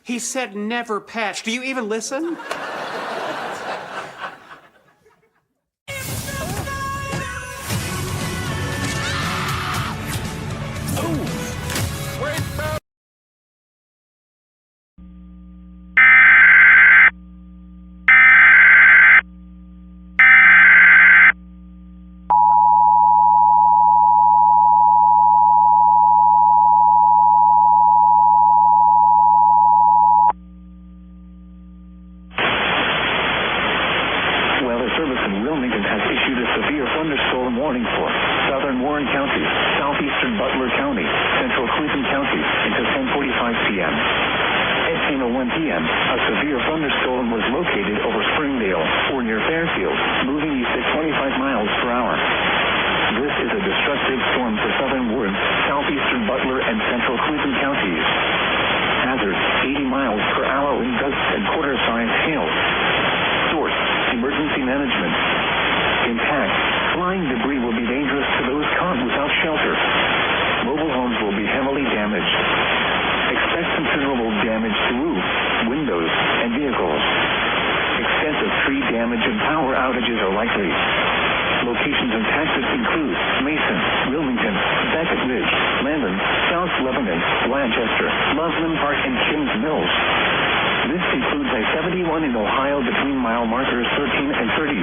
He said never patch. Do you even listen? Has issued a severe thunderstorm warning for southern Warren County, southeastern Butler County, central Cleveland County until 10:45 p.m. At 10:01 p.m., a severe thunderstorm was located over Springdale or near Fairfield, moving east at 25 miles per hour. This is a destructive storm for southern Warren, southeastern Butler, and central Cleveland counties. Hazard: 80 miles per hour wind gusts and quarter-sized hail. Source: emergency management. Impact: flying debris will be dangerous to those caught without shelter. Mobile homes will be heavily damaged. Expect considerable damage to roofs, windows, and vehicles. Extensive tree damage and power outages are likely. Locations and tactics include Mason, Wilmington, Beckett Ridge, Landon, South Lebanon, Lancaster, Loveland Park, and Kim's Mills. This includes I-71 in Ohio between mile markers 13 and 30.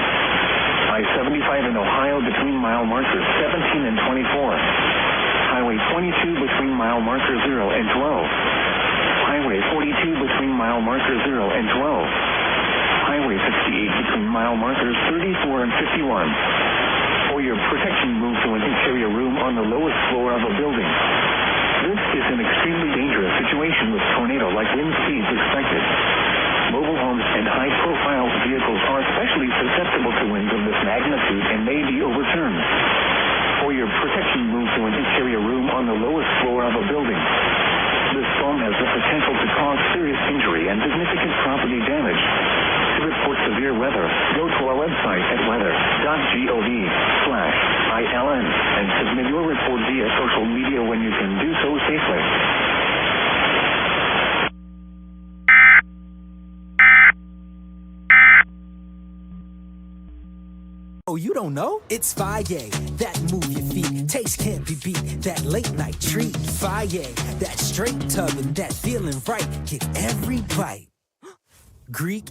I-75 in Ohio between mile markers 17 and 24. Highway 22 between mile markers 0 and 12. Highway 42 between mile markers 0 and 12. Highway 68 between mile markers 34 and 51. For your protection, move to an interior room on the lowest floor of a building. This is an extremely dangerous situation with tornado-like wind speeds expected. Mobile homes and high-profile vehicles are especially susceptible to winds of this magnitude and may be overturned. For your protection, move to an interior room on the lowest floor of a building. This storm has the potential to cause serious injury and significant property damage. To report severe weather, go to our website at weather.gov/ILN and submit your report via social media when you can do so safely. Oh, you don't know? It's Faye, that move your feet, taste can't be beat, that late night treat. Faye, that straight tugging, that feeling right, get every bite. Greek